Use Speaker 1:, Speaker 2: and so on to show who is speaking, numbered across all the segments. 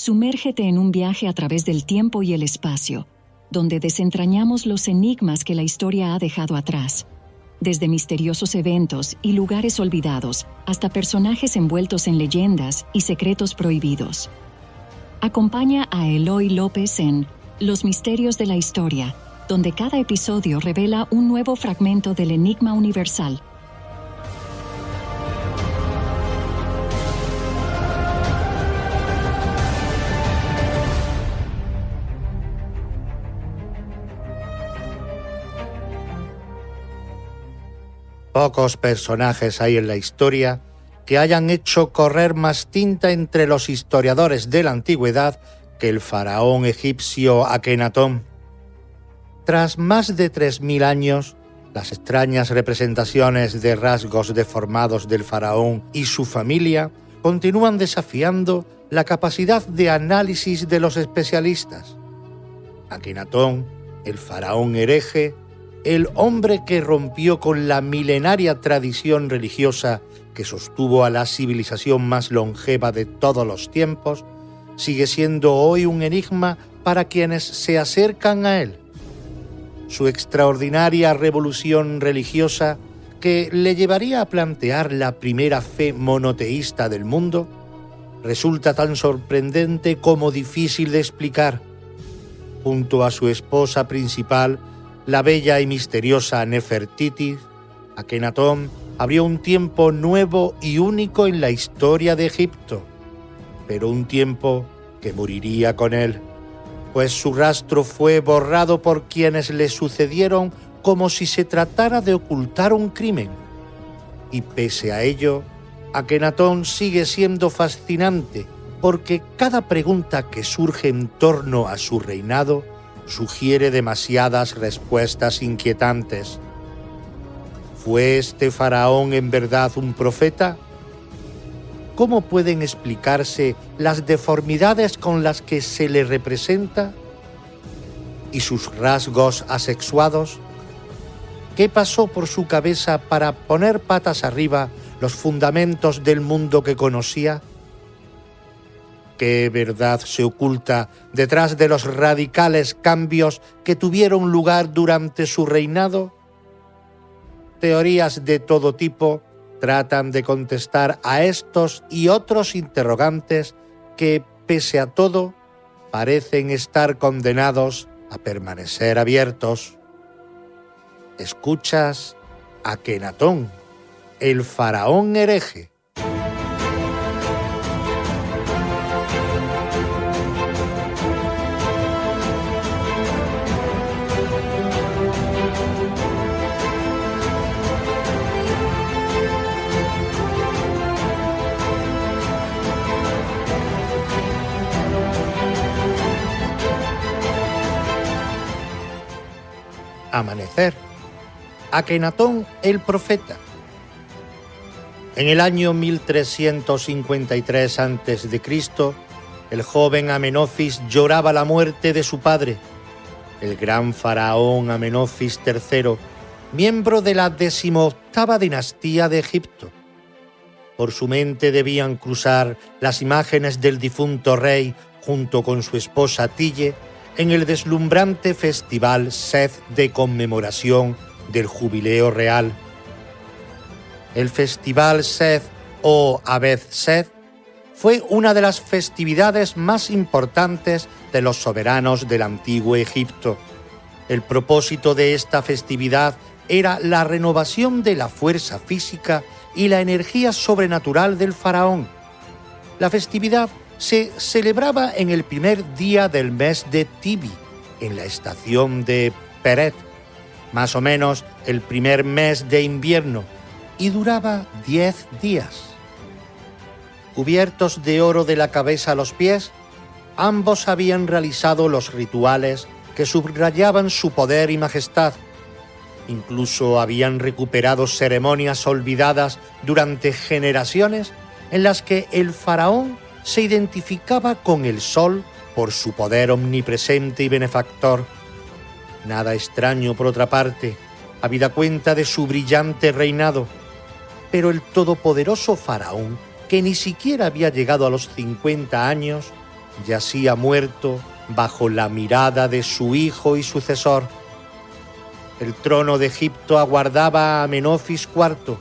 Speaker 1: Sumérgete en un viaje a través del tiempo y el espacio, donde desentrañamos los enigmas que la historia ha dejado atrás. Desde misteriosos eventos y lugares olvidados hasta personajes envueltos en leyendas y secretos prohibidos. Acompaña a Eloy López en Los Misterios de la Historia, donde cada episodio revela un nuevo fragmento del enigma universal.
Speaker 2: Pocos personajes hay en la historia que hayan hecho correr más tinta entre los historiadores de la antigüedad que el faraón egipcio Akenatón. Tras más de 3000 años, las extrañas representaciones de rasgos deformados del faraón y su familia continúan desafiando la capacidad de análisis de los especialistas. Akenatón, el faraón hereje, el hombre que rompió con la milenaria tradición religiosa que sostuvo a la civilización más longeva de todos los tiempos, sigue siendo hoy un enigma para quienes se acercan a él. Su extraordinaria revolución religiosa, que le llevaría a plantear la primera fe monoteísta del mundo, resulta tan sorprendente como difícil de explicar. Junto a su esposa principal, la bella y misteriosa Nefertiti, Akenatón abrió un tiempo nuevo y único en la historia de Egipto, pero un tiempo que moriría con él, pues su rastro fue borrado por quienes le sucedieron como si se tratara de ocultar un crimen. Y pese a ello, Akenatón sigue siendo fascinante, porque cada pregunta que surge en torno a su reinado sugiere demasiadas respuestas inquietantes. ¿Fue este faraón en verdad un profeta? ¿Cómo pueden explicarse las deformidades con las que se le representa? ¿Y sus rasgos asexuados? ¿Qué pasó por su cabeza para poner patas arriba los fundamentos del mundo que conocía? ¿Qué verdad se oculta detrás de los radicales cambios que tuvieron lugar durante su reinado? Teorías de todo tipo tratan de contestar a estos y otros interrogantes que, pese a todo, parecen estar condenados a permanecer abiertos. Escuchas a Akenatón, el faraón hereje. Amanecer. Akenatón el profeta. En el año 1353 a.C., el joven Amenofis lloraba la muerte de su padre, el gran faraón Amenofis III, miembro de la 18ª dinastía de Egipto. Por su mente debían cruzar las imágenes del difunto rey junto con su esposa Tille en el deslumbrante festival Seth de conmemoración del Jubileo Real. El festival Seth o Abed Seth fue una de las festividades más importantes de los soberanos del antiguo Egipto. El propósito de esta festividad era la renovación de la fuerza física y la energía sobrenatural del faraón. La festividad se celebraba en el primer día del mes de Tibi, en la estación de Peret, más o menos el primer mes de invierno, y duraba 10 días. Cubiertos de oro de la cabeza a los pies, ambos habían realizado los rituales que subrayaban su poder y majestad. Incluso habían recuperado ceremonias olvidadas durante generaciones en las que el faraón se identificaba con el sol por su poder omnipresente y benefactor. Nada extraño, por otra parte, habida cuenta de su brillante reinado. Pero el todopoderoso faraón, que ni siquiera había llegado a los 50 años, yacía muerto bajo la mirada de su hijo y sucesor. El trono de Egipto aguardaba a Amenofis IV.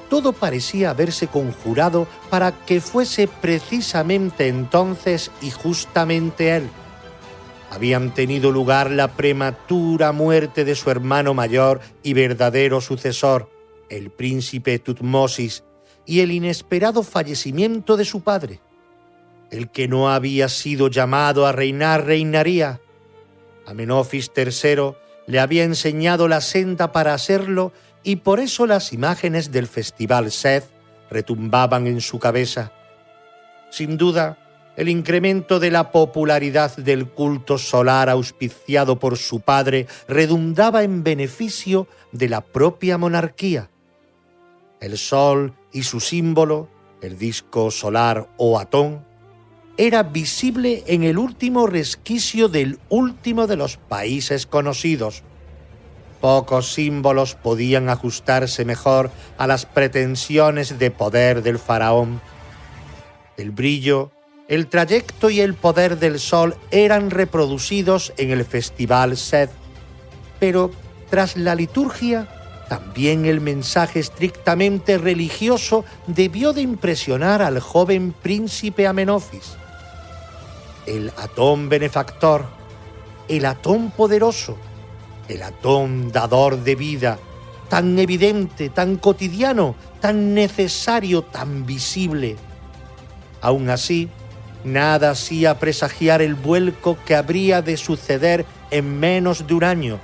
Speaker 2: Todo parecía haberse conjurado para que fuese precisamente entonces y justamente él. Habían tenido lugar la prematura muerte de su hermano mayor y verdadero sucesor, el príncipe Tutmosis, y el inesperado fallecimiento de su padre. El que no había sido llamado a reinar, reinaría. Amenofis III le había enseñado la senda para hacerlo y por eso las imágenes del festival Seth retumbaban en su cabeza. Sin duda, el incremento de la popularidad del culto solar auspiciado por su padre redundaba en beneficio de la propia monarquía. El sol y su símbolo, el disco solar o Atón, era visible en el último resquicio del último de los países conocidos. Pocos símbolos podían ajustarse mejor a las pretensiones de poder del faraón. El brillo, el trayecto y el poder del sol eran reproducidos en el festival Seth, pero tras la liturgia, también el mensaje estrictamente religioso debió de impresionar al joven príncipe Amenofis. El Atón benefactor, el Atón poderoso, el Atón dador de vida, tan evidente, tan cotidiano, tan necesario, tan visible. Aún así, nada hacía presagiar el vuelco que habría de suceder en menos de un año,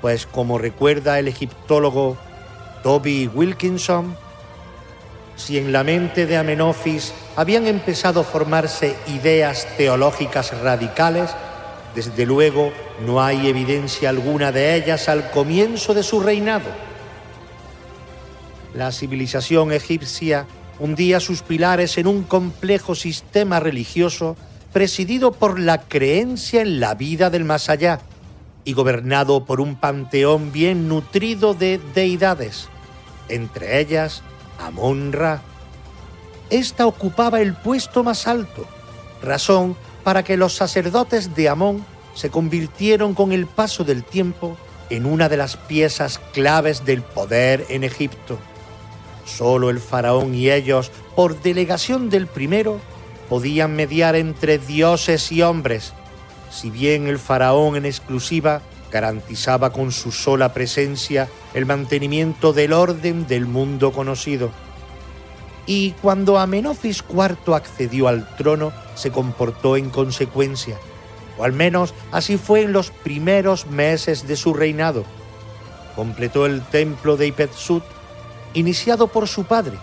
Speaker 2: pues como recuerda el egiptólogo Toby Wilkinson, si en la mente de Amenofis habían empezado a formarse ideas teológicas radicales, desde luego no hay evidencia alguna de ellas al comienzo de su reinado. La civilización egipcia hundía sus pilares en un complejo sistema religioso presidido por la creencia en la vida del más allá y gobernado por un panteón bien nutrido de deidades, entre ellas Amón-Ra. Esta ocupaba el puesto más alto, razón para que los sacerdotes de Amón se convirtieron con el paso del tiempo en una de las piezas claves del poder en Egipto. Solo el faraón y ellos, por delegación del primero, podían mediar entre dioses y hombres, si bien el faraón en exclusiva garantizaba con su sola presencia el mantenimiento del orden del mundo conocido. Y cuando Amenofis IV accedió al trono, se comportó en consecuencia, o al menos así fue en los primeros meses de su reinado. Completó el templo de Ipetsut, iniciado por su padre.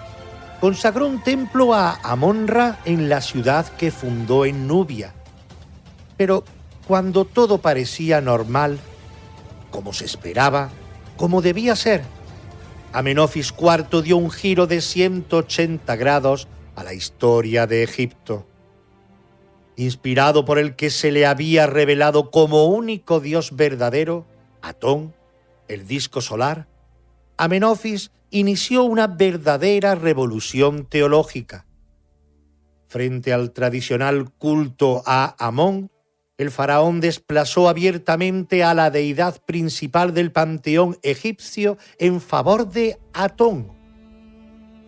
Speaker 2: Consagró un templo a Amón-Ra en la ciudad que fundó en Nubia. Pero cuando todo parecía normal, como se esperaba, como debía ser, Amenofis IV dio un giro de 180 grados a la historia de Egipto. Inspirado por el que se le había revelado como único Dios verdadero, Atón, el disco solar, Amenofis inició una verdadera revolución teológica. Frente al tradicional culto a Amón, el faraón desplazó abiertamente a la deidad principal del panteón egipcio en favor de Atón.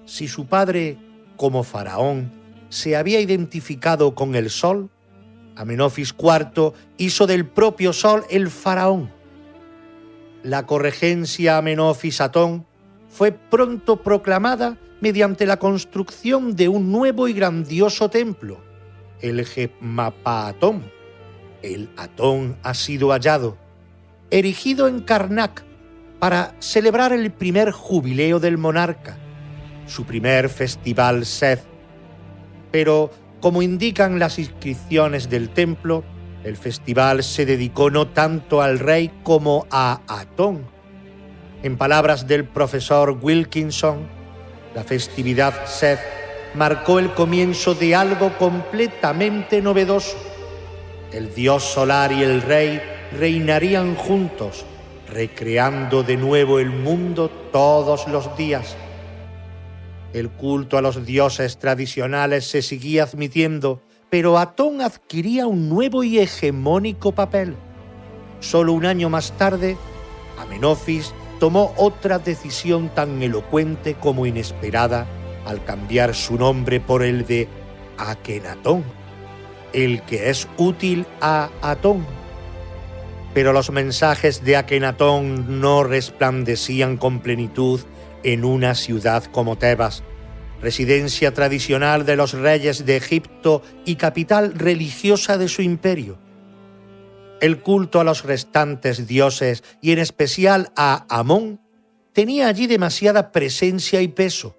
Speaker 2: Si su padre, como faraón, se había identificado con el sol, Amenofis IV hizo del propio sol el faraón. La corregencia Amenofis-Atón fue pronto proclamada mediante la construcción de un nuevo y grandioso templo, el Jebma-Atón. El Atón ha sido hallado, erigido en Karnak para celebrar el primer jubileo del monarca, su primer festival Seth. Pero, como indican las inscripciones del templo, el festival se dedicó no tanto al rey como a Atón. En palabras del profesor Wilkinson, la festividad Seth marcó el comienzo de algo completamente novedoso. El dios solar y el rey reinarían juntos, recreando de nuevo el mundo todos los días. El culto a los dioses tradicionales se seguía admitiendo, Pero Atón adquiría un nuevo y hegemónico papel. Solo un año más tarde, Amenofis tomó otra decisión tan elocuente como inesperada al cambiar su nombre por el de Akenatón, el que es útil a Atón. Pero los mensajes de Akenatón no resplandecían con plenitud en una ciudad como Tebas, residencia tradicional de los reyes de Egipto y capital religiosa de su imperio. El culto a los restantes dioses, y en especial a Amón, tenía allí demasiada presencia y peso,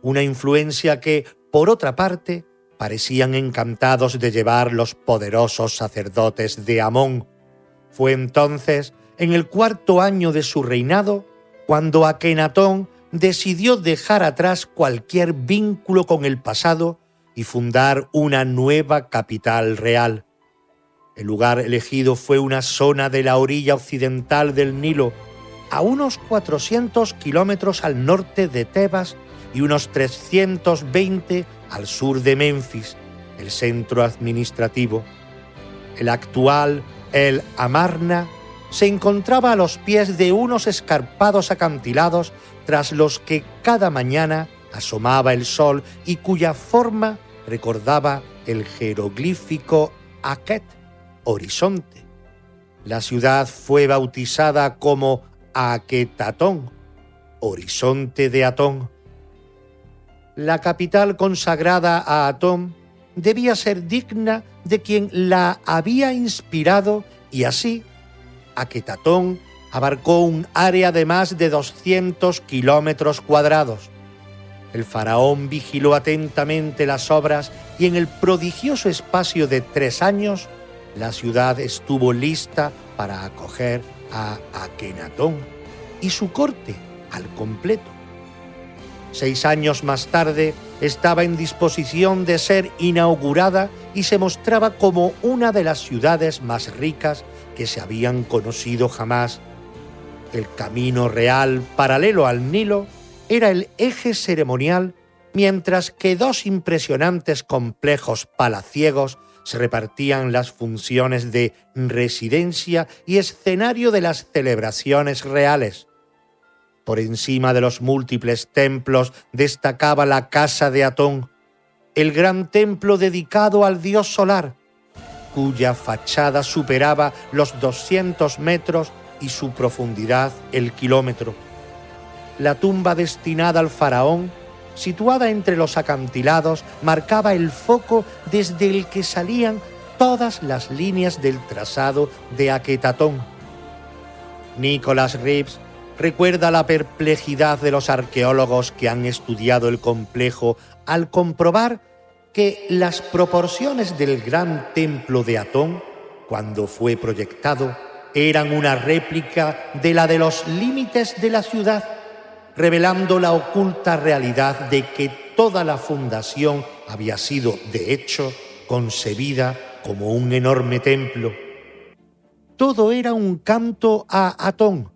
Speaker 2: una influencia que, por otra parte, parecían encantados de llevar los poderosos sacerdotes de Amón. Fue entonces, en el 4º año de su reinado, cuando Akenatón decidió dejar atrás cualquier vínculo con el pasado y fundar una nueva capital real. El lugar elegido fue una zona de la orilla occidental del Nilo, a unos 400 kilómetros al norte de Tebas y unos 320 al sur de Menfis, el centro administrativo. El actual El Amarna se encontraba a los pies de unos escarpados acantilados tras los que cada mañana asomaba el sol y cuya forma recordaba el jeroglífico Akhet, horizonte. La ciudad fue bautizada como Aketatón, horizonte de Atón. La capital consagrada a Atón debía ser digna de quien la había inspirado y así Aketatón abarcó un área de más de 200 kilómetros cuadrados. El faraón vigiló atentamente las obras y en el prodigioso espacio de 3 años, la ciudad estuvo lista para acoger a Akenatón y su corte al completo. 6 años más tarde, estaba en disposición de ser inaugurada y se mostraba como una de las ciudades más ricas que se habían conocido jamás. El camino real, paralelo al Nilo, era el eje ceremonial, mientras que 2 impresionantes complejos palaciegos se repartían las funciones de residencia y escenario de las celebraciones reales. Por encima de los múltiples templos destacaba la casa de Atón, el gran templo dedicado al dios solar, cuya fachada superaba los 200 metros y su profundidad el kilómetro. La tumba destinada al faraón, situada entre los acantilados, marcaba el foco desde el que salían todas las líneas del trazado de Aketatón. Nicholas Reeves recuerda la perplejidad de los arqueólogos que han estudiado el complejo al comprobar que las proporciones del gran templo de Atón, cuando fue proyectado, eran una réplica de la de los límites de la ciudad, revelando la oculta realidad de que toda la fundación había sido, de hecho, concebida como un enorme templo. Todo era un canto a Atón,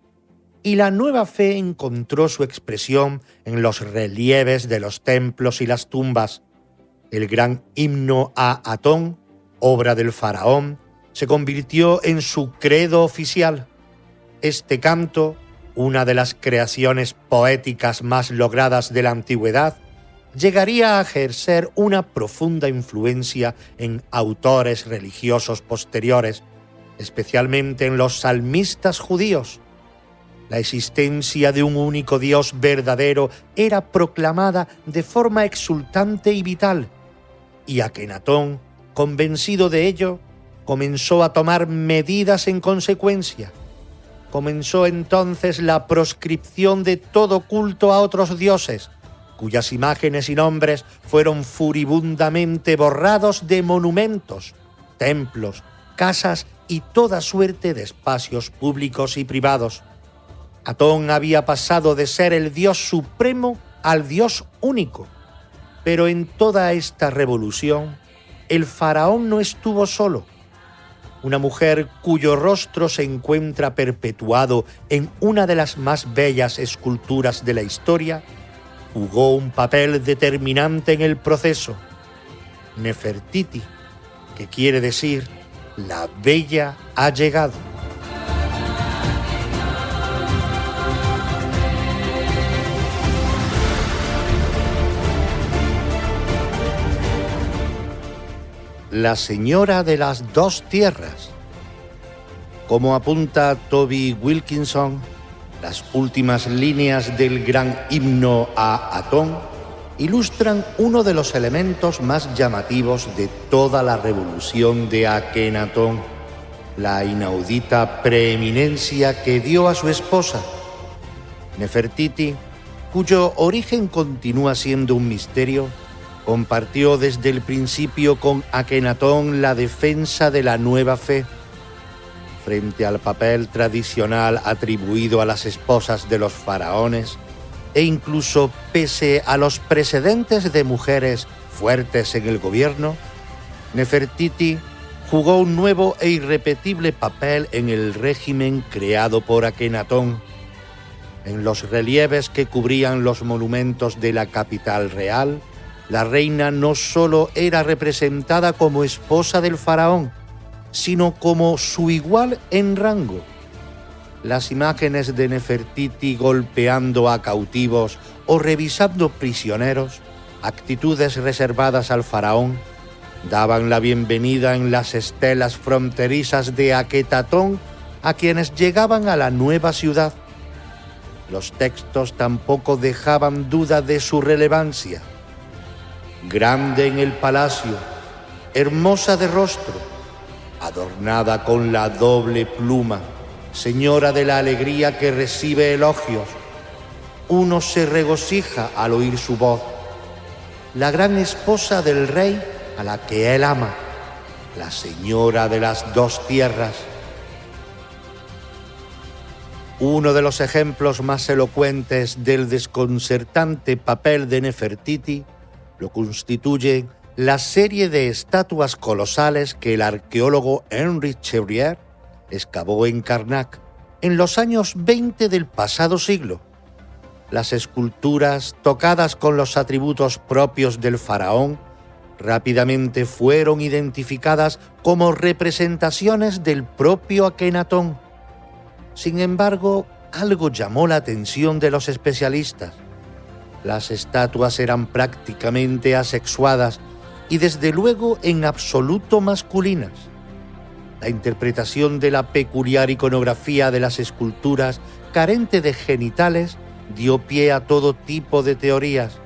Speaker 2: y la nueva fe encontró su expresión en los relieves de los templos y las tumbas. El gran himno a Atón, obra del faraón, se convirtió en su credo oficial. Este canto, una de las creaciones poéticas más logradas de la antigüedad, llegaría a ejercer una profunda influencia en autores religiosos posteriores, especialmente en los salmistas judíos. La existencia de un único Dios verdadero era proclamada de forma exultante y vital, y Akenatón, convencido de ello, comenzó a tomar medidas en consecuencia. Comenzó entonces la proscripción de todo culto a otros dioses, cuyas imágenes y nombres fueron furibundamente borrados de monumentos, templos, casas y toda suerte de espacios públicos y privados. Atón había pasado de ser el dios supremo al dios único. Pero en toda esta revolución, el faraón no estuvo solo. Una mujer cuyo rostro se encuentra perpetuado en una de las más bellas esculturas de la historia, jugó un papel determinante en el proceso. Nefertiti, que quiere decir la bella ha llegado. La señora de las dos tierras. Como apunta Toby Wilkinson, las últimas líneas del gran himno a Atón ilustran uno de los elementos más llamativos de toda la revolución de Akenatón, la inaudita preeminencia que dio a su esposa. Nefertiti, cuyo origen continúa siendo un misterio, compartió desde el principio con Akenatón la defensa de la nueva fe. Frente al papel tradicional atribuido a las esposas de los faraones, e incluso pese a los precedentes de mujeres fuertes en el gobierno, Nefertiti jugó un nuevo e irrepetible papel en el régimen creado por Akenatón. En los relieves que cubrían los monumentos de la capital real, la reina no solo era representada como esposa del faraón, sino como su igual en rango. Las imágenes de Nefertiti golpeando a cautivos o revisando prisioneros, actitudes reservadas al faraón, daban la bienvenida en las estelas fronterizas de Aketatón a quienes llegaban a la nueva ciudad. Los textos tampoco dejaban duda de su relevancia. Grande en el palacio, hermosa de rostro, adornada con la doble pluma, señora de la alegría que recibe elogios. Uno se regocija al oír su voz. La gran esposa del rey a la que él ama, la señora de las dos tierras. Uno de los ejemplos más elocuentes del desconcertante papel de Nefertiti lo constituye la serie de estatuas colosales que el arqueólogo Henri Chevrier excavó en Karnak en los años 20 del pasado siglo. Las esculturas, tocadas con los atributos propios del faraón, rápidamente fueron identificadas como representaciones del propio Akenatón. Sin embargo, algo llamó la atención de los especialistas. Las estatuas eran prácticamente asexuadas y desde luego en absoluto masculinas. La interpretación de la peculiar iconografía de las esculturas, carente de genitales, dio pie a todo tipo de teorías,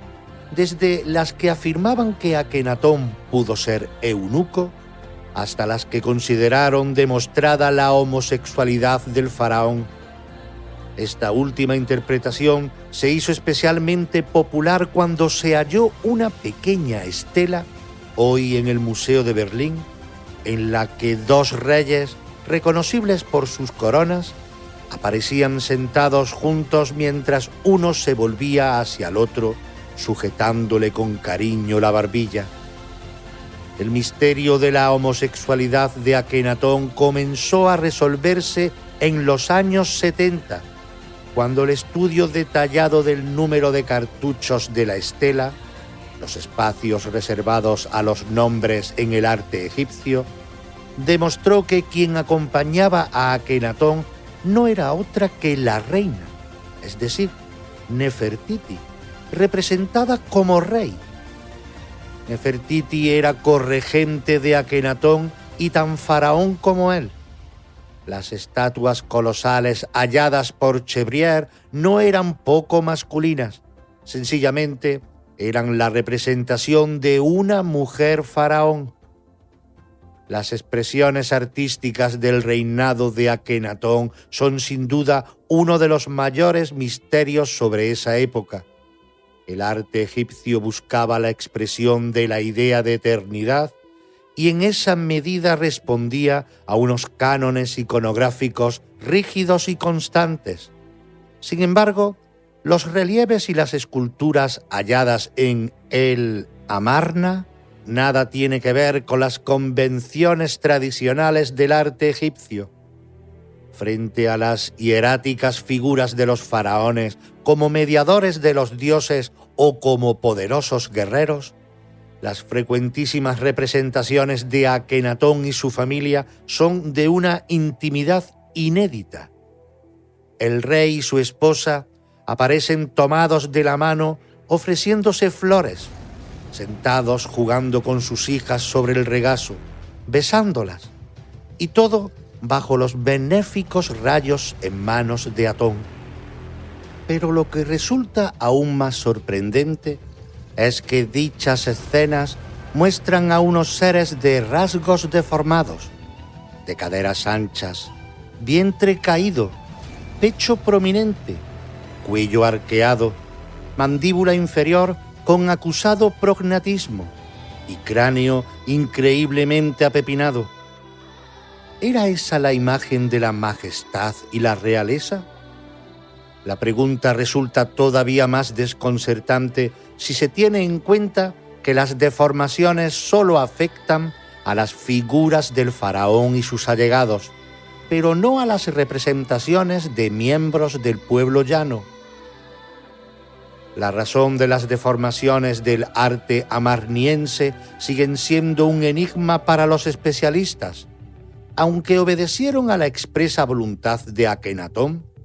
Speaker 2: desde las que afirmaban que Akenatón pudo ser eunuco, hasta las que consideraron demostrada la homosexualidad del faraón. Esta última interpretación se hizo especialmente popular cuando se halló una pequeña estela, hoy en el Museo de Berlín, en la que dos reyes, reconocibles por sus coronas, aparecían sentados juntos mientras uno se volvía hacia el otro, sujetándole con cariño la barbilla. El misterio de la homosexualidad de Akenatón comenzó a resolverse en los años 70, cuando el estudio detallado del número de cartuchos de la estela, los espacios reservados a los nombres en el arte egipcio, demostró que quien acompañaba a Akenatón no era otra que la reina, es decir, Nefertiti, representada como rey. Nefertiti era corregente de Akenatón y tan faraón como él. Las estatuas colosales halladas por Chevrier no eran poco masculinas, sencillamente eran la representación de una mujer faraón. Las expresiones artísticas del reinado de Akenatón son sin duda uno de los mayores misterios sobre esa época. El arte egipcio buscaba la expresión de la idea de eternidad y en esa medida respondía a unos cánones iconográficos rígidos y constantes. Sin embargo, los relieves y las esculturas halladas en el Amarna nada tiene que ver con las convenciones tradicionales del arte egipcio. Frente a las hieráticas figuras de los faraones como mediadores de los dioses o como poderosos guerreros, Las frecuentísimas representaciones de Akenatón y su familia son de una intimidad inédita. El rey y su esposa aparecen tomados de la mano ofreciéndose flores, sentados jugando con sus hijas sobre el regazo, besándolas, y todo bajo los benéficos rayos en manos de Atón. Pero lo que resulta aún más sorprendente es que dichas escenas muestran a unos seres de rasgos deformados, de caderas anchas, vientre caído, pecho prominente, cuello arqueado, mandíbula inferior con acusado prognatismo y cráneo increíblemente apepinado. ¿Era esa la imagen de la majestad y la realeza? La pregunta resulta todavía más desconcertante si se tiene en cuenta que las deformaciones solo afectan a las figuras del faraón y sus allegados, pero no a las representaciones de miembros del pueblo llano. La razón de las deformaciones del arte amarniense siguen siendo un enigma para los especialistas, aunque obedecieron a la expresa voluntad de Akenatón.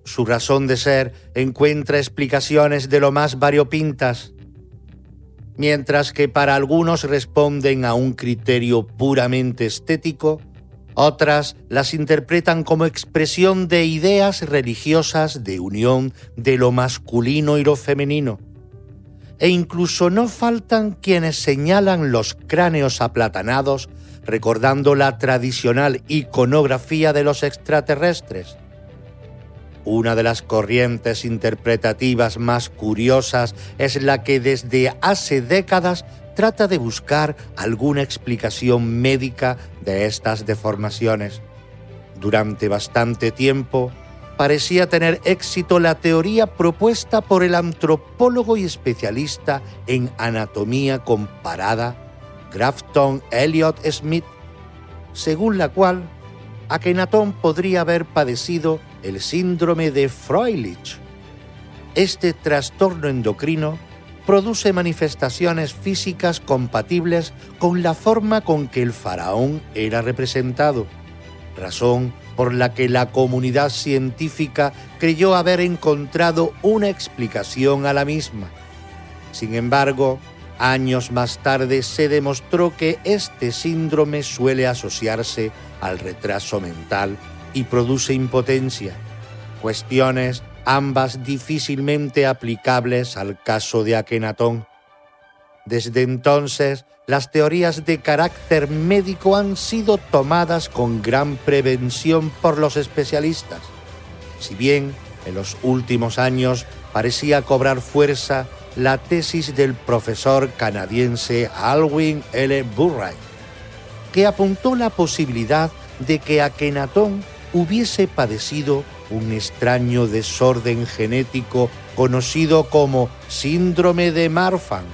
Speaker 2: Su razón de ser encuentra explicaciones de lo más variopintas. Mientras que para algunos responden a un criterio puramente estético, otras las interpretan como expresión de ideas religiosas de unión de lo masculino y lo femenino. E incluso no faltan quienes señalan los cráneos aplatanados recordando la tradicional iconografía de los extraterrestres. Una de las corrientes interpretativas más curiosas es la que desde hace décadas trata de buscar alguna explicación médica de estas deformaciones. Durante bastante tiempo, parecía tener éxito la teoría propuesta por el antropólogo y especialista en anatomía comparada, Grafton Elliot Smith, según la cual Akenatón podría haber padecido el síndrome de Froelich. Este trastorno endocrino produce manifestaciones físicas compatibles con la forma con que el faraón era representado, razón por la que la comunidad científica creyó haber encontrado una explicación a la misma. Sin embargo, años más tarde se demostró que este síndrome suele asociarse al retraso mental y produce impotencia, cuestiones ambas difícilmente aplicables al caso de Akenatón. Desde entonces, las teorías de carácter médico han sido tomadas con gran prevención por los especialistas, si bien en los últimos años parecía cobrar fuerza la tesis del profesor canadiense Alwyn L. Burright, que apuntó la posibilidad de que Akenatón hubiese padecido un extraño desorden genético conocido como síndrome de Marfan.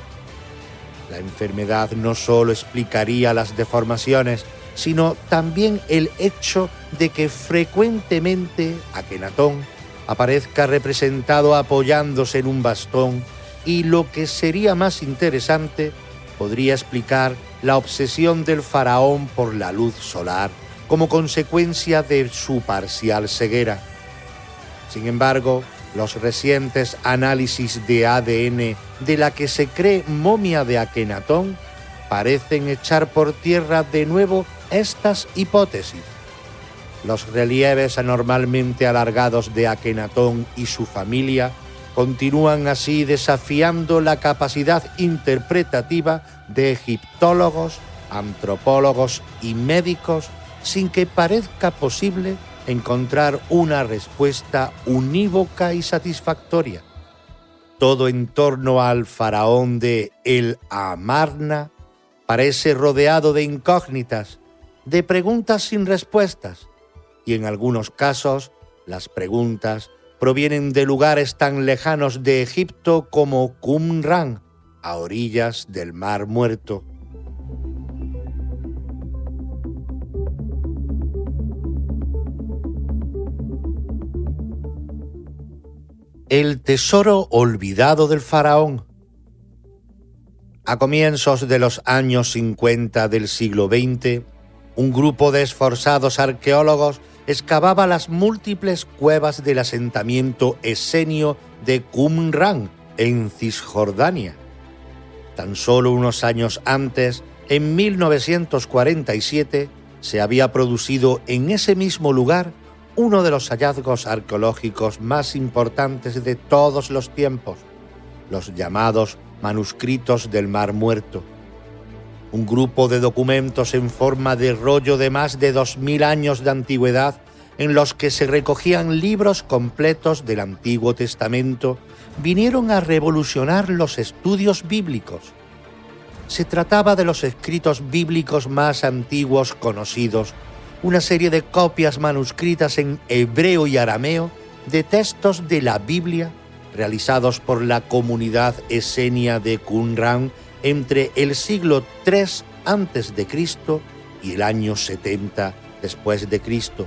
Speaker 2: La enfermedad no solo explicaría las deformaciones, sino también el hecho de que frecuentemente Akenatón aparezca representado apoyándose en un bastón y, lo que sería más interesante, podría explicar la obsesión del faraón por la luz solar como consecuencia de su parcial ceguera. Sin embargo, los recientes análisis de ADN de la que se cree momia de Akenatón parecen echar por tierra de nuevo estas hipótesis. Los relieves anormalmente alargados de Akenatón y su familia continúan así desafiando la capacidad interpretativa de egiptólogos, antropólogos y médicos sin que parezca posible encontrar una respuesta unívoca y satisfactoria. Todo en torno al faraón de El Amarna parece rodeado de incógnitas, de preguntas sin respuestas, y en algunos casos las preguntas provienen de lugares tan lejanos de Egipto como Qumran, a orillas del Mar Muerto. El tesoro olvidado del faraón. A comienzos de los años 50 del siglo XX, un grupo de esforzados arqueólogos excavaba las múltiples cuevas del asentamiento esenio de Qumran, en Cisjordania. Tan solo unos años antes, en 1947, se había producido en ese mismo lugar uno de los hallazgos arqueológicos más importantes de todos los tiempos, los llamados manuscritos del Mar Muerto. Un grupo de documentos en forma de rollo de más de 2000 años de antigüedad en los que se recogían libros completos del Antiguo Testamento vinieron a revolucionar los estudios bíblicos. Se trataba de los escritos bíblicos más antiguos conocidos, una serie de copias manuscritas en hebreo y arameo de textos de la Biblia realizados por la comunidad esenia de Qumran entre el siglo III a.C. y el año 70 después de Cristo.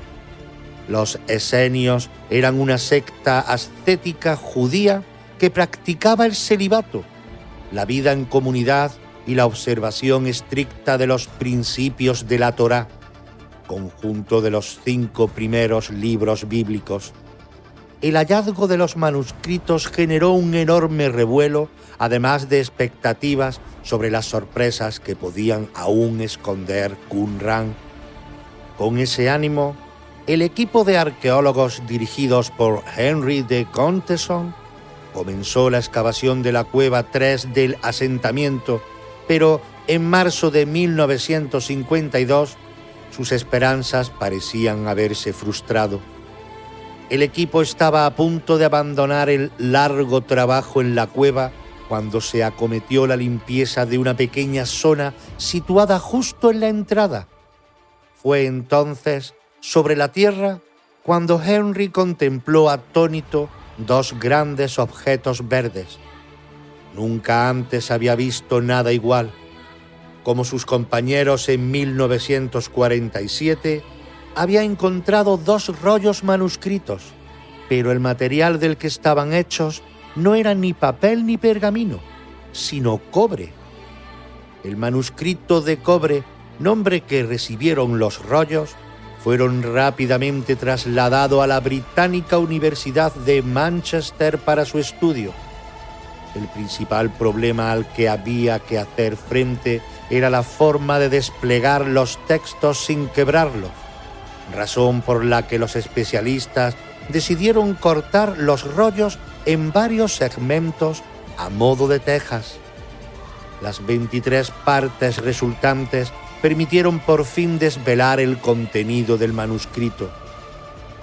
Speaker 2: Los esenios eran una secta ascética judía que practicaba el celibato, la vida en comunidad y la observación estricta de los principios de la Torá, conjunto de los 5 primeros libros bíblicos. El hallazgo de los manuscritos generó un enorme revuelo, además de expectativas sobre las sorpresas que podían aún esconder Qumran. Con ese ánimo, el equipo de arqueólogos dirigidos por Henry de Contesson comenzó la excavación de la cueva 3 del asentamiento, pero en marzo de 1952 sus esperanzas parecían haberse frustrado. El equipo estaba a punto de abandonar el largo trabajo en la cueva cuando se acometió la limpieza de una pequeña zona situada justo en la entrada. Fue entonces, sobre la tierra, cuando Henry contempló atónito 2 grandes objetos verdes. Nunca antes había visto nada igual. Como sus compañeros en 1947, había encontrado 2 rollos manuscritos, pero el material del que estaban hechos no era ni papel ni pergamino, sino cobre. El manuscrito de cobre, nombre que recibieron los rollos, fueron rápidamente trasladados a la británica Universidad de Manchester para su estudio. El principal problema al que había que hacer frente era la forma de desplegar los textos sin quebrarlos, razón por la que los especialistas decidieron cortar los rollos en varios segmentos a modo de tejas. Las 23 partes resultantes permitieron por fin desvelar el contenido del manuscrito.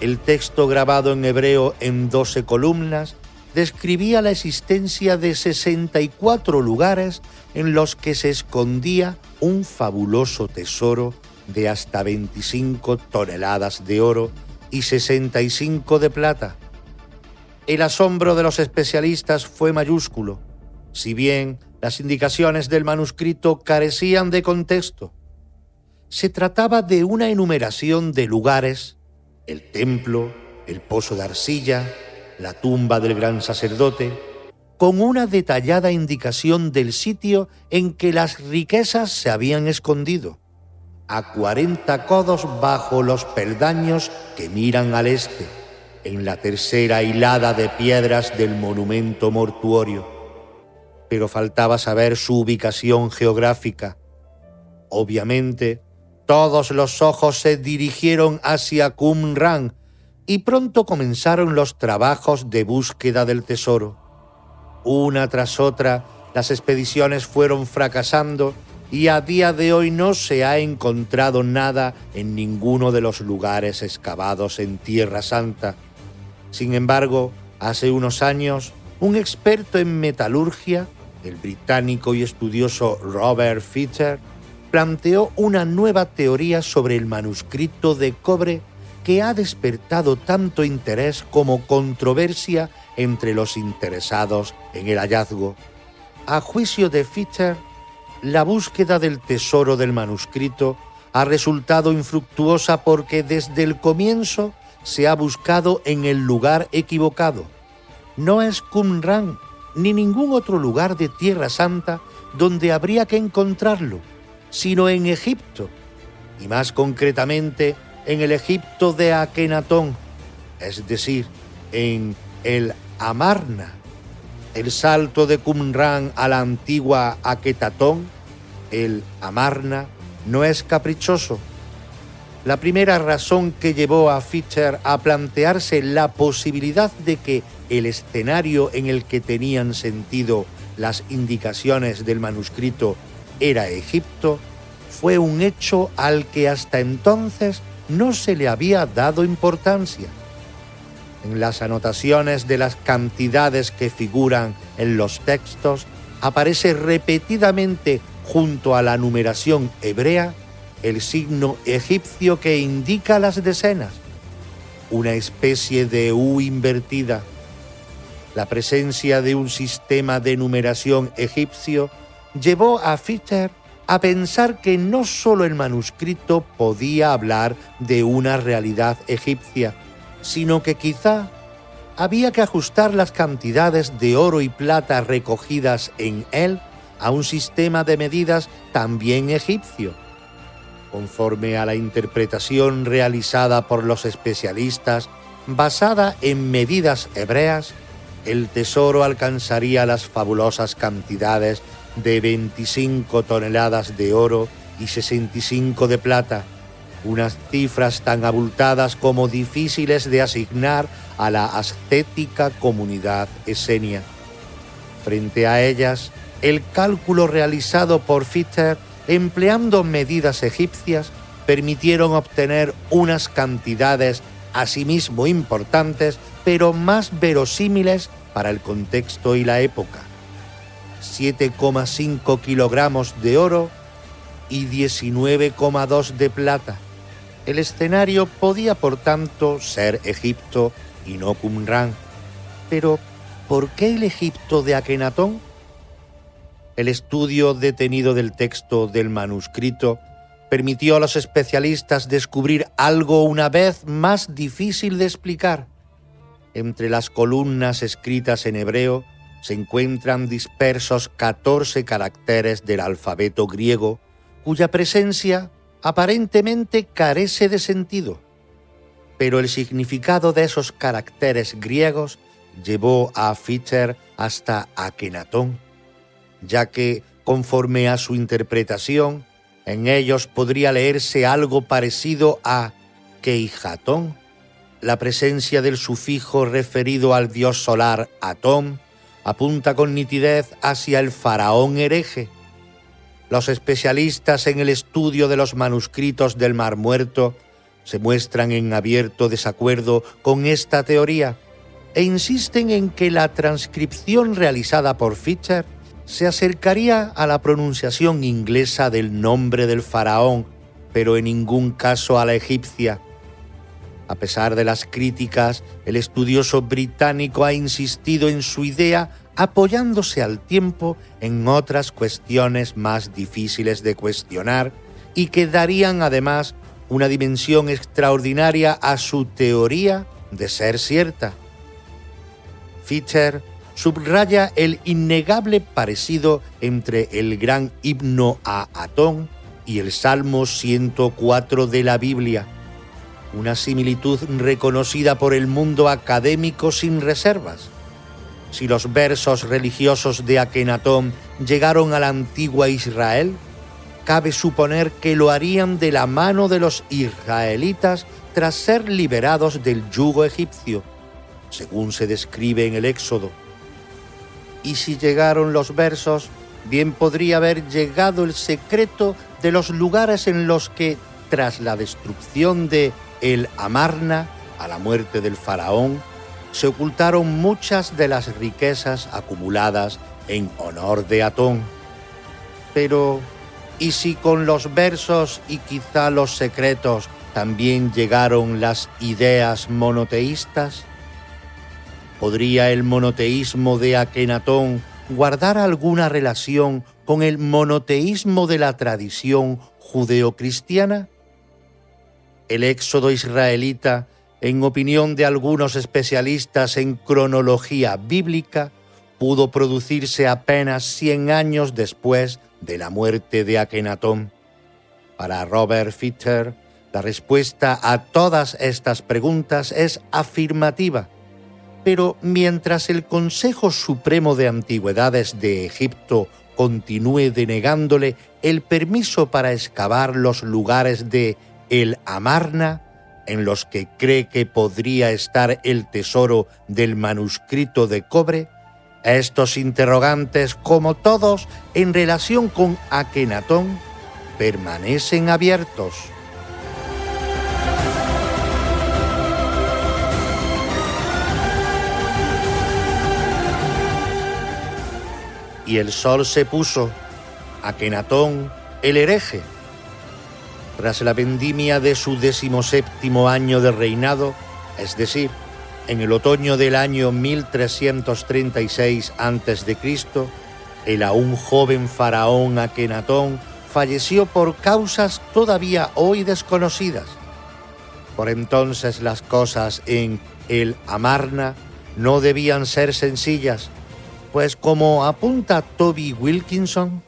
Speaker 2: El texto, grabado en hebreo en 12 columnas, describía la existencia de 64 lugares en los que se escondía un fabuloso tesoro de hasta 25 toneladas de oro y 65 de plata. El asombro de los especialistas fue mayúsculo, si bien las indicaciones del manuscrito carecían de contexto. Se trataba de una enumeración de lugares: el templo, el pozo de arcilla, la tumba del gran sacerdote, con una detallada indicación del sitio en que las riquezas se habían escondido, a 40 codos bajo los peldaños que miran al este, en la tercera hilada de piedras del monumento mortuorio. Pero faltaba saber su ubicación geográfica. Obviamente, todos los ojos se dirigieron hacia Qumran y pronto comenzaron los trabajos de búsqueda del tesoro. Una tras otra, las expediciones fueron fracasando y a día de hoy no se ha encontrado nada en ninguno de los lugares excavados en Tierra Santa. Sin embargo, hace unos años, un experto en metalurgia, el británico y estudioso Robert Fisher, planteó una nueva teoría sobre el manuscrito de cobre que ha despertado tanto interés como controversia entre los interesados en el hallazgo. A juicio de Fisher, la búsqueda del tesoro del manuscrito ha resultado infructuosa porque desde el comienzo se ha buscado en el lugar equivocado. No es Qumran ni ningún otro lugar de Tierra Santa donde habría que encontrarlo, sino en Egipto, y más concretamente en el Egipto de Akenatón, es decir, en el Amarna. El salto de Qumrán a la antigua Aketatón, el Amarna, no es caprichoso. La primera razón que llevó a Fischer a plantearse la posibilidad de que el escenario en el que tenían sentido las indicaciones del manuscrito era Egipto fue un hecho al que hasta entonces no se le había dado importancia. En las anotaciones de las cantidades que figuran en los textos aparece repetidamente junto a la numeración hebrea el signo egipcio que indica las decenas, una especie de U invertida. La presencia de un sistema de numeración egipcio llevó a Fischer a pensar que no solo el manuscrito podía hablar de una realidad egipcia, sino que quizá había que ajustar las cantidades de oro y plata recogidas en él a un sistema de medidas también egipcio. Conforme a la interpretación realizada por los especialistas, basada en medidas hebreas, el tesoro alcanzaría las fabulosas cantidades de 25 toneladas de oro y 65 de plata, unas cifras tan abultadas como difíciles de asignar a la ascética comunidad esenia. Frente a ellas, el cálculo realizado por Fischer empleando medidas egipcias permitieron obtener unas cantidades asimismo importantes, pero más verosímiles para el contexto y la época: 7,5 kilogramos de oro y 19,2 de plata. El escenario podía, por tanto, ser Egipto y no Qumrán. Pero, ¿por qué el Egipto de Akenatón? El estudio detenido del texto del manuscrito permitió a los especialistas descubrir algo una vez más difícil de explicar. Entre las columnas escritas en hebreo se encuentran dispersos 14 caracteres del alfabeto griego, cuya presencia aparentemente carece de sentido. Pero el significado de esos caracteres griegos llevó a Fischer hasta Akenatón, ya que, conforme a su interpretación, en ellos podría leerse algo parecido a Keijatón. La presencia del sufijo referido al dios solar Atón apunta con nitidez hacia el faraón hereje. Los especialistas en el estudio de los manuscritos del Mar Muerto se muestran en abierto desacuerdo con esta teoría e insisten en que la transcripción realizada por Fischer se acercaría a la pronunciación inglesa del nombre del faraón, pero en ningún caso a la egipcia. A pesar de las críticas, el estudioso británico ha insistido en su idea, apoyándose al tiempo en otras cuestiones más difíciles de cuestionar y que darían además una dimensión extraordinaria a su teoría de ser cierta. Fischer subraya el innegable parecido entre el gran himno a Atón y el Salmo 104 de la Biblia, una similitud reconocida por el mundo académico sin reservas. Si los versos religiosos de Akenatón llegaron a la antigua Israel, cabe suponer que lo harían de la mano de los israelitas tras ser liberados del yugo egipcio, según se describe en el Éxodo. Y si llegaron los versos, bien podría haber llegado el secreto de los lugares en los que, tras la destrucción de el Amarna, a la muerte del faraón, se ocultaron muchas de las riquezas acumuladas en honor de Atón. Pero, ¿y si con los versos y quizá los secretos también llegaron las ideas monoteístas? ¿Podría el monoteísmo de Akenatón guardar alguna relación con el monoteísmo de la tradición judeocristiana? El éxodo israelita, en opinión de algunos especialistas en cronología bíblica, pudo producirse apenas 100 años después de la muerte de Akenatón. Para Robert Fichter, la respuesta a todas estas preguntas es afirmativa, pero mientras el Consejo Supremo de Antigüedades de Egipto continúe denegándole el permiso para excavar los lugares de El Amarna, en los que cree que podría estar el tesoro del manuscrito de cobre, estos interrogantes, como todos en relación con Akenatón, permanecen abiertos. Y el sol se puso, Akenatón, el hereje. Tras la vendimia de su 17º año de reinado, es decir, en el otoño del año 1336 a.C., el aún joven faraón Akenatón falleció por causas todavía hoy desconocidas. Por entonces las cosas en El Amarna no debían ser sencillas, pues como apunta Toby Wilkinson,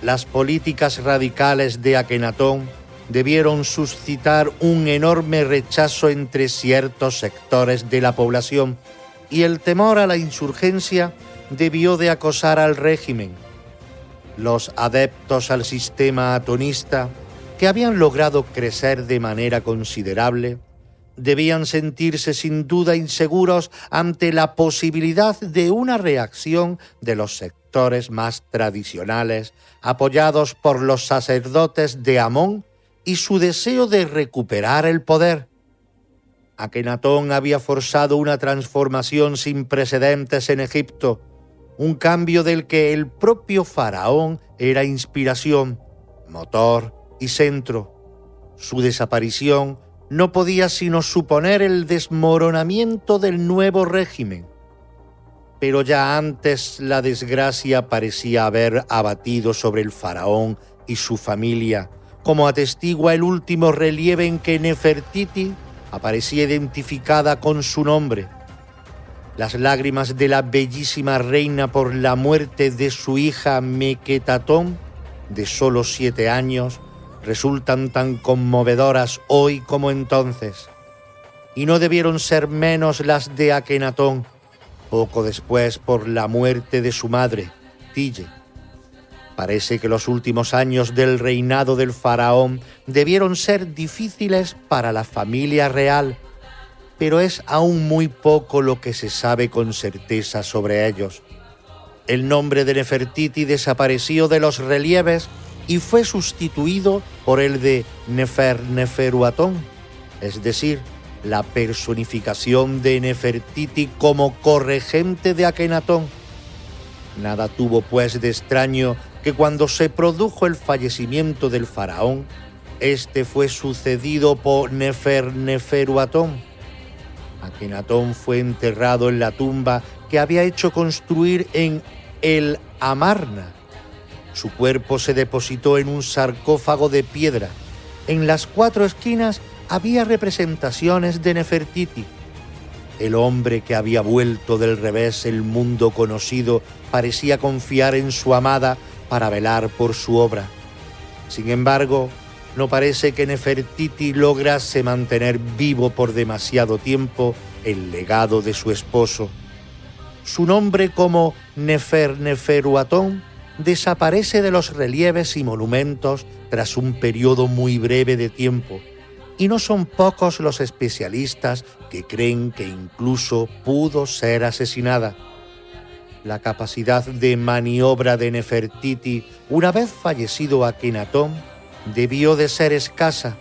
Speaker 2: las políticas radicales de Akenatón debieron suscitar un enorme rechazo entre ciertos sectores de la población y el temor a la insurgencia debió de acosar al régimen. Los adeptos al sistema atonista, que habían logrado crecer de manera considerable, debían sentirse sin duda inseguros ante la posibilidad de una reacción de los sectores más tradicionales, apoyados por los sacerdotes de Amón y su deseo de recuperar el poder. Akenatón había forzado una transformación sin precedentes en Egipto, un cambio del que el propio faraón era inspiración, motor y centro. Su desaparición no podía sino suponer el desmoronamiento del nuevo régimen. Pero ya antes la desgracia parecía haber abatido sobre el faraón y su familia, como atestigua el último relieve en que Nefertiti aparecía identificada con su nombre. Las lágrimas de la bellísima reina por la muerte de su hija Meketatón, de solo 7 años, resultan tan conmovedoras hoy como entonces. Y no debieron ser menos las de Akenatón, poco después por la muerte de su madre, Tille. Parece que los últimos años del reinado del faraón debieron ser difíciles para la familia real, pero es aún muy poco lo que se sabe con certeza sobre ellos. El nombre de Nefertiti desapareció de los relieves y fue sustituido por el de Neferuatón, es decir, la personificación de Nefertiti como corregente de Akenatón. Nada tuvo pues de extraño que cuando se produjo el fallecimiento del faraón, este fue sucedido por Neferuatón. Akenatón fue enterrado en la tumba que había hecho construir en El Amarna. Su cuerpo se depositó en un sarcófago de piedra. En las 4 esquinas había representaciones de Nefertiti. El hombre que había vuelto del revés el mundo conocido parecía confiar en su amada para velar por su obra. Sin embargo, no parece que Nefertiti lograse mantener vivo por demasiado tiempo el legado de su esposo. Su nombre como Neferuatón desaparece de los relieves y monumentos tras un periodo muy breve de tiempo, y no son pocos los especialistas que creen que incluso pudo ser asesinada. La capacidad de maniobra de Nefertiti, una vez fallecido Akenatón, debió de ser escasa,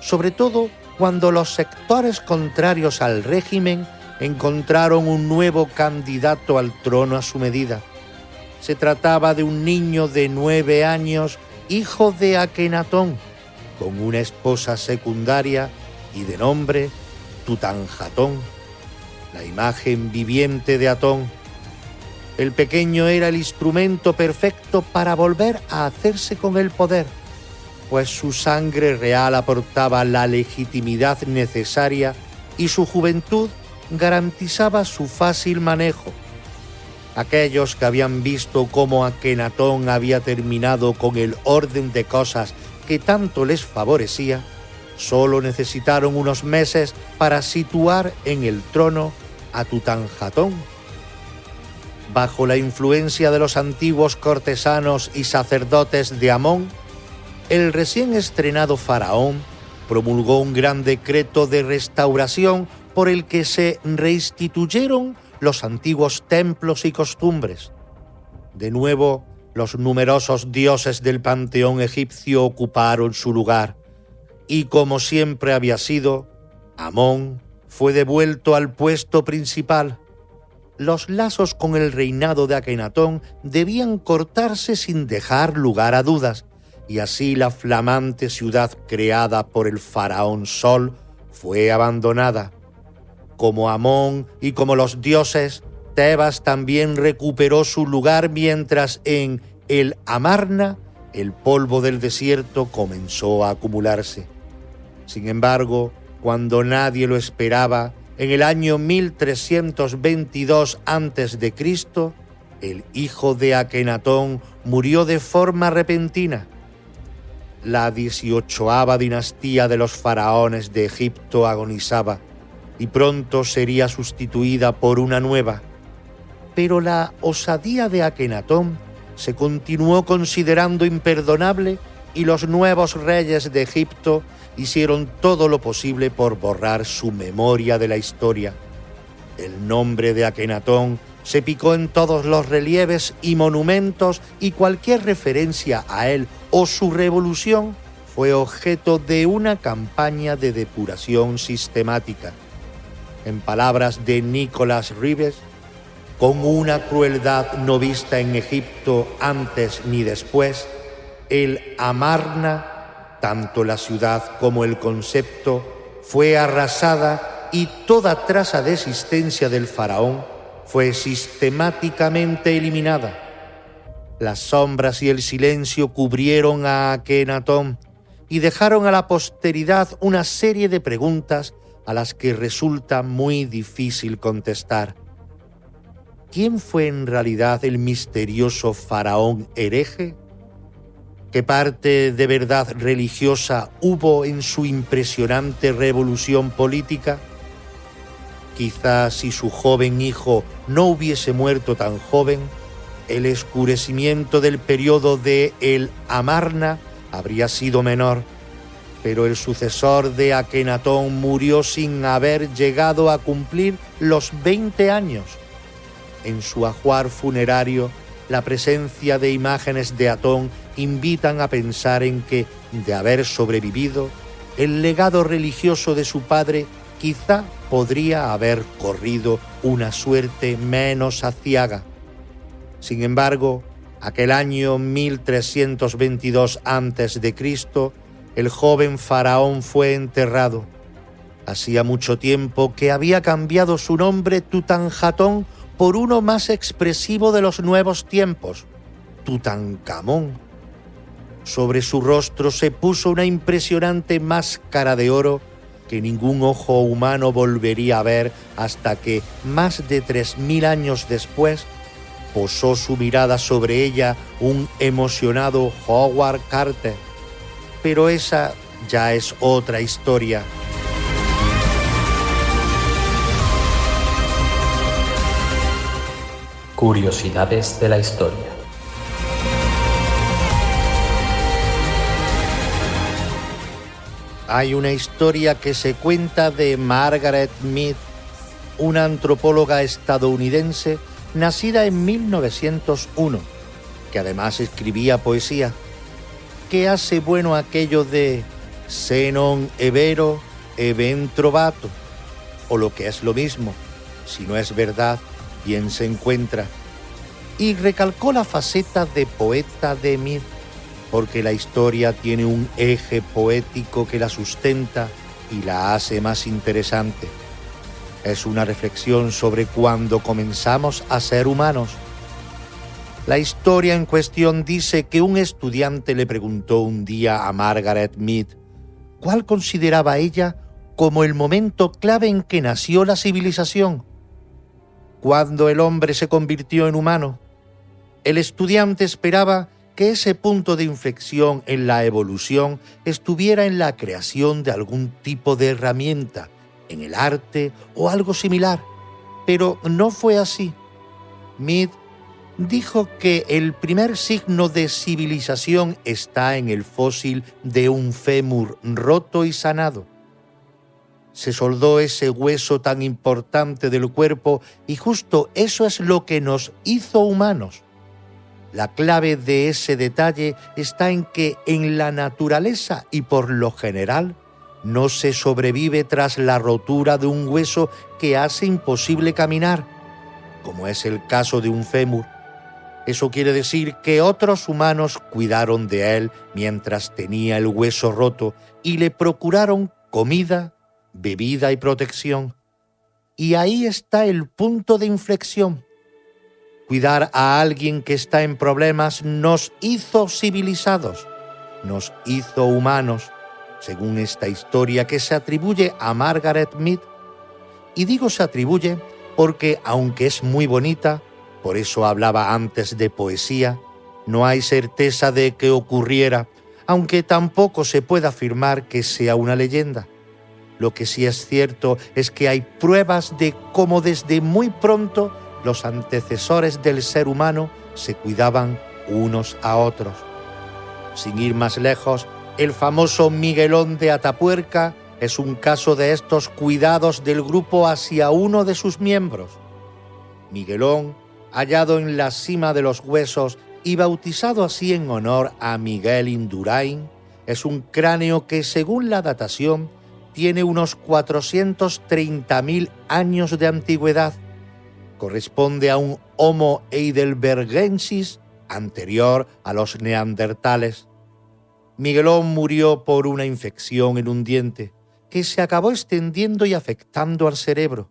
Speaker 2: sobre todo cuando los sectores contrarios al régimen encontraron un nuevo candidato al trono a su medida. Se trataba de un niño de 9 años, hijo de Akenatón, con una esposa secundaria y de nombre Tutanjatón, la imagen viviente de Atón. El pequeño era el instrumento perfecto para volver a hacerse con el poder, pues su sangre real aportaba la legitimidad necesaria y su juventud garantizaba su fácil manejo. Aquellos que habían visto cómo Akenatón había terminado con el orden de cosas que tanto les favorecía, solo necesitaron unos meses para situar en el trono a Tutanjatón. Bajo la influencia de los antiguos cortesanos y sacerdotes de Amón, el recién estrenado faraón promulgó un gran decreto de restauración por el que se reinstituyeron los antiguos templos y costumbres. De nuevo, los numerosos dioses del panteón egipcio ocuparon su lugar, y como siempre había sido, Amón fue devuelto al puesto principal. Los lazos con el reinado de Akenatón debían cortarse sin dejar lugar a dudas, y así la flamante ciudad creada por el faraón Sol fue abandonada. Como Amón y como los dioses, Tebas también recuperó su lugar, mientras en el Amarna el polvo del desierto comenzó a acumularse. Sin embargo, cuando nadie lo esperaba, en el año 1322 a.C., el hijo de Akenatón murió de forma repentina. La 18ª dinastía de los faraones de Egipto agonizaba y pronto sería sustituida por una nueva. Pero la osadía de Akenatón se continuó considerando imperdonable y los nuevos reyes de Egipto hicieron todo lo posible por borrar su memoria de la historia. El nombre de Akenatón se picó en todos los relieves y monumentos, y cualquier referencia a él o su revolución fue objeto de una campaña de depuración sistemática. En palabras de Nicholas Rives, con una crueldad no vista en Egipto antes ni después, el Amarna, tanto la ciudad como el concepto, fue arrasada y toda traza de existencia del faraón fue sistemáticamente eliminada. Las sombras y el silencio cubrieron a Akenatón y dejaron a la posteridad una serie de preguntas a las que resulta muy difícil contestar. ¿Quién fue en realidad el misterioso faraón hereje? ¿Qué parte de verdad religiosa hubo en su impresionante revolución política? Quizás si su joven hijo no hubiese muerto tan joven, el oscurecimiento del periodo de el Amarna habría sido menor, pero el sucesor de Akenatón murió sin haber llegado a cumplir los 20 años. En su ajuar funerario, la presencia de imágenes de Atón invitan a pensar en que, de haber sobrevivido, el legado religioso de su padre quizá podría haber corrido una suerte menos aciaga. Sin embargo, aquel año 1322 a.C., el joven faraón fue enterrado. Hacía mucho tiempo que había cambiado su nombre Tutanjatón por uno más expresivo de los nuevos tiempos, Tutankamón. Sobre su rostro se puso una impresionante máscara de oro que ningún ojo humano volvería a ver hasta que, más de 3000 años después, posó su mirada sobre ella un emocionado Howard Carter. Pero esa ya es otra historia.
Speaker 3: Curiosidades de la historia.
Speaker 2: Hay una historia que se cuenta de Margaret Mead, una antropóloga estadounidense nacida en 1901, que además escribía poesía. ¿Qué hace bueno aquello de se non è vero e ben trovato? O lo que es lo mismo, si no es verdad, bien se encuentra. Y recalcó la faceta de poeta de Mead, porque la historia tiene un eje poético que la sustenta y la hace más interesante. Es una reflexión sobre cuándo comenzamos a ser humanos. La historia en cuestión dice que un estudiante le preguntó un día a Margaret Mead cuál consideraba ella como el momento clave en que nació la civilización. cuando el hombre se convirtió en humano. El estudiante esperaba que ese punto de inflexión en la evolución estuviera en la creación de algún tipo de herramienta, en el arte o algo similar, pero no fue así. Mead dijo que el primer signo de civilización está en el fósil de un fémur roto y sanado. Se soldó ese hueso tan importante del cuerpo y justo eso es lo que nos hizo humanos. La clave de ese detalle está en que en la naturaleza y por lo general no se sobrevive tras la rotura de un hueso que hace imposible caminar, como es el caso de un fémur. Eso quiere decir que otros humanos cuidaron de él mientras tenía el hueso roto y le procuraron comida, bebida y protección. Y ahí está el punto de inflexión. Cuidar a alguien que está en problemas nos hizo civilizados, nos hizo humanos, según esta historia que se atribuye a Margaret Mead. Y digo se atribuye porque, aunque es muy bonita, por eso hablaba antes de poesía, no hay certeza de que ocurriera, aunque tampoco se puede afirmar que sea una leyenda. Lo que sí es cierto es que hay pruebas de cómo desde muy pronto los antecesores del ser humano se cuidaban unos a otros. Sin ir más lejos, el famoso Miguelón de Atapuerca es un caso de estos cuidados del grupo hacia uno de sus miembros. Miguelón, hallado en la cima de los huesos y bautizado así en honor a Miguel Indurain, es un cráneo que, según la datación, tiene unos 430.000 años de antigüedad. Corresponde a un Homo heidelbergensis anterior a los neandertales. Miguelón murió por una infección en un diente que se acabó extendiendo y afectando al cerebro.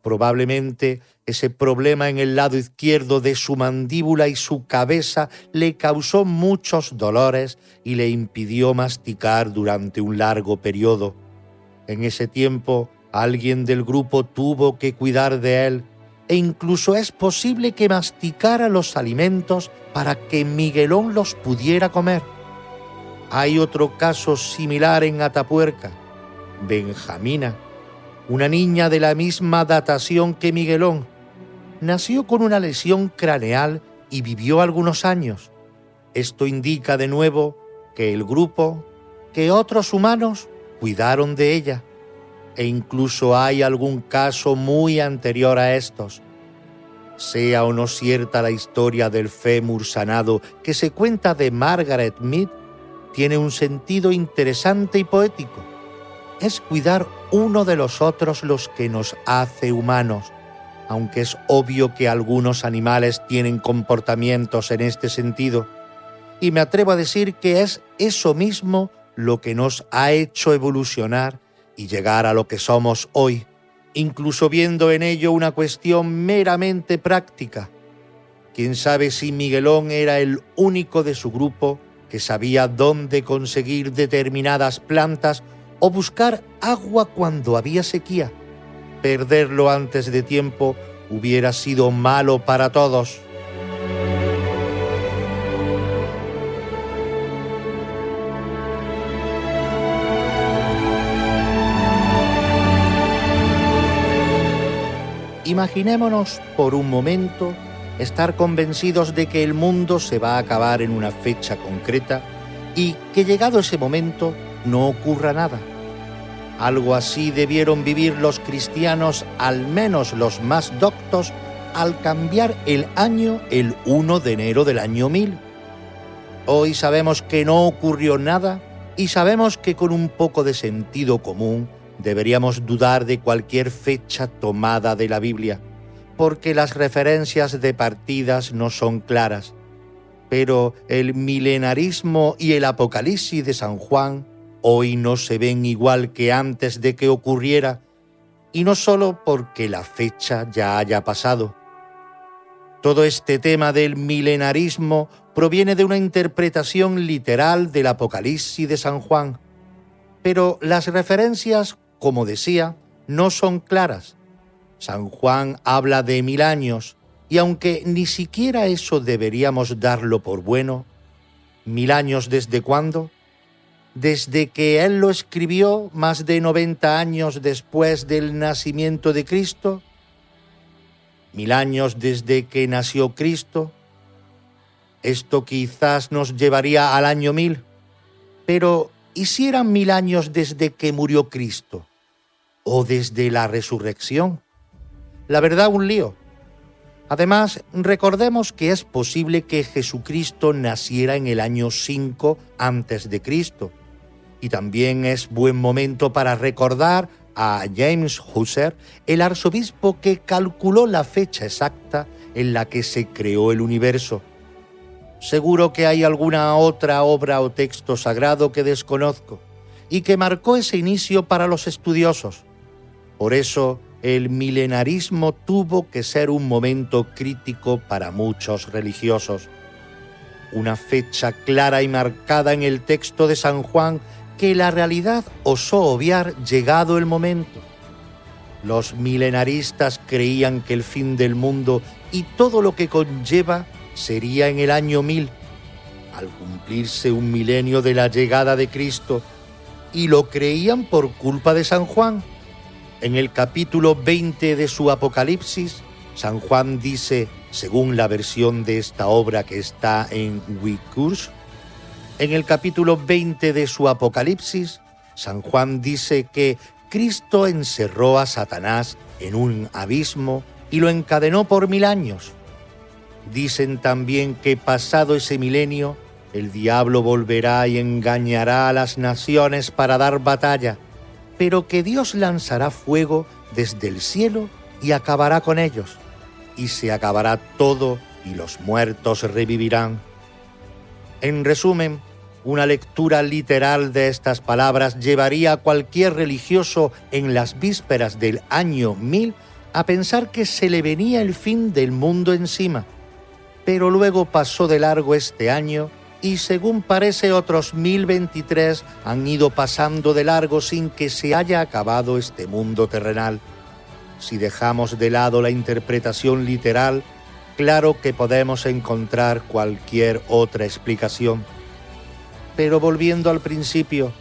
Speaker 2: Probablemente ese problema en el lado izquierdo de su mandíbula y su cabeza le causó muchos dolores y le impidió masticar durante un largo periodo. En ese tiempo, alguien del grupo tuvo que cuidar de él e incluso es posible que masticara los alimentos para que Miguelón los pudiera comer. Hay otro caso similar en Atapuerca. Benjamina, una niña de la misma datación que Miguelón, nació con una lesión craneal y vivió algunos años. Esto indica de nuevo que el grupo, que otros humanos cuidaron de ella. E incluso hay algún caso muy anterior a estos. Sea o no cierta la historia del fémur sanado que se cuenta de Margaret Mead, tiene un sentido interesante y poético. Es cuidar uno de los otros los que nos hace humanos, aunque es obvio que algunos animales tienen comportamientos en este sentido, y me atrevo a decir que es eso mismo lo que nos ha hecho evolucionar y llegar a lo que somos hoy, incluso viendo en ello una cuestión meramente práctica. Quién sabe si Miguelón era el único de su grupo que sabía dónde conseguir determinadas plantas o buscar agua cuando había sequía. Perderlo antes de tiempo hubiera sido malo para todos. Imaginémonos por un momento estar convencidos de que el mundo se va a acabar en una fecha concreta y que llegado ese momento no ocurra nada. Algo así debieron vivir los cristianos, al menos los más doctos, al cambiar el año el 1 de enero del año 1000. Hoy sabemos que no ocurrió nada y sabemos que con un poco de sentido común deberíamos dudar de cualquier fecha tomada de la Biblia, porque las referencias de partidas no son claras. Pero el milenarismo y el Apocalipsis de San Juan hoy no se ven igual que antes de que ocurriera, y no solo porque la fecha ya haya pasado. Todo este tema del milenarismo proviene de una interpretación literal del Apocalipsis de San Juan, pero las referencias, como decía, no son claras. San Juan habla de 1000 años, y aunque ni siquiera eso deberíamos darlo por bueno, ¿1000 años desde cuándo? Desde que él lo escribió, más de 90 años después del nacimiento de Cristo. 1000 años desde que nació Cristo. Esto quizás nos llevaría al año 1000, pero ¿y si eran 1000 años desde que murió Cristo? ¿O desde la resurrección? La verdad, un lío. Además, recordemos que es posible que Jesucristo naciera en el año 5 a.C., y también es buen momento para recordar a James Husser, el arzobispo que calculó la fecha exacta en la que se creó el universo. Seguro que hay alguna otra obra o texto sagrado que desconozco y que marcó ese inicio para los estudiosos. Por eso, el milenarismo tuvo que ser un momento crítico para muchos religiosos. Una fecha clara y marcada en el texto de San Juan que la realidad osó obviar llegado el momento. Los milenaristas creían que el fin del mundo y todo lo que conlleva sería en el año 1000, al cumplirse un milenio de la llegada de Cristo, y lo creían por culpa de San Juan. En el capítulo 20 de su Apocalipsis, San Juan dice, según la versión de esta obra que está en Wicurs, en el capítulo 20 de su Apocalipsis, San Juan dice que Cristo encerró a Satanás en un abismo y lo encadenó por 1000 años. Dicen también que pasado ese milenio, el diablo volverá y engañará a las naciones para dar batalla, pero que Dios lanzará fuego desde el cielo y acabará con ellos, y se acabará todo y los muertos revivirán. En resumen, una lectura literal de estas palabras llevaría a cualquier religioso en las vísperas del año 1000 a pensar que se le venía el fin del mundo encima. Pero luego pasó de largo este año y según parece otros 1023 han ido pasando de largo sin que se haya acabado este mundo terrenal. Si dejamos de lado la interpretación literal, claro que podemos encontrar cualquier otra explicación. Pero volviendo al principio,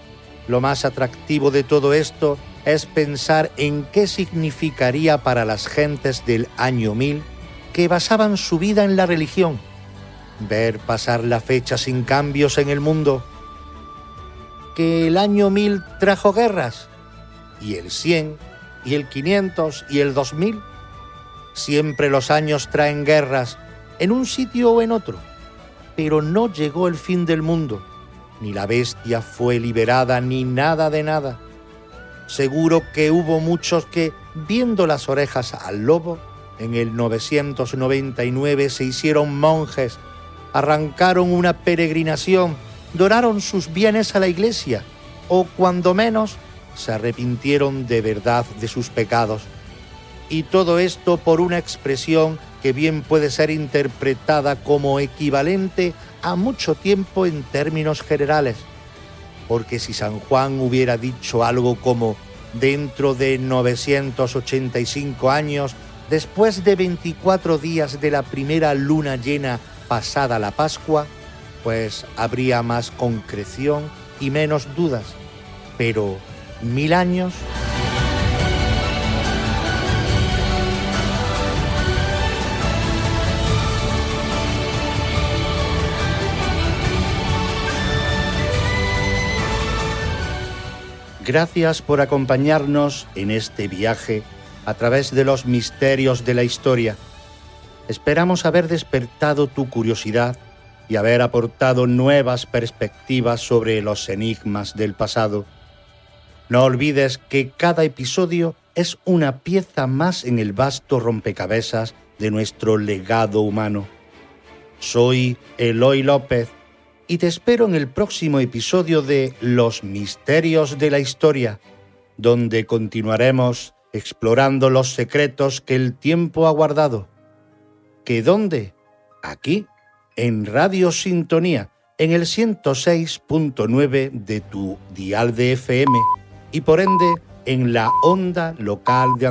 Speaker 2: lo más atractivo de todo esto es pensar en qué significaría para las gentes del año 1000 que basaban su vida en la religión, ver pasar la fecha sin cambios en el mundo, que el año 1000 trajo guerras, y el 100, y el 500, y el 2000. Siempre los años traen guerras, en un sitio o en otro, pero no llegó el fin del mundo, ni la bestia fue liberada, ni nada de nada. Seguro que hubo muchos que, viendo las orejas al lobo, en el 999 se hicieron monjes, arrancaron una peregrinación, donaron sus bienes a la iglesia, o cuando menos, se arrepintieron de verdad de sus pecados. Y todo esto por una expresión que bien puede ser interpretada como equivalente a mucho tiempo en términos generales. Porque si San Juan hubiera dicho algo como dentro de 985 años, después de 24 días de la primera luna llena pasada la Pascua, pues habría más concreción y menos dudas. Pero 1000 años... Gracias por acompañarnos en este viaje a través de los misterios de la historia. Esperamos haber despertado tu curiosidad y haber aportado nuevas perspectivas sobre los enigmas del pasado. No olvides que cada episodio es una pieza más en el vasto rompecabezas de nuestro legado humano. Soy Eloy López y te espero en el próximo episodio de Los Misterios de la Historia, donde continuaremos explorando los secretos que el tiempo ha guardado. ¿Que dónde? Aquí, en Radio Sintonía, en el 106.9 de tu dial de FM y por ende en la onda local de Andalucía.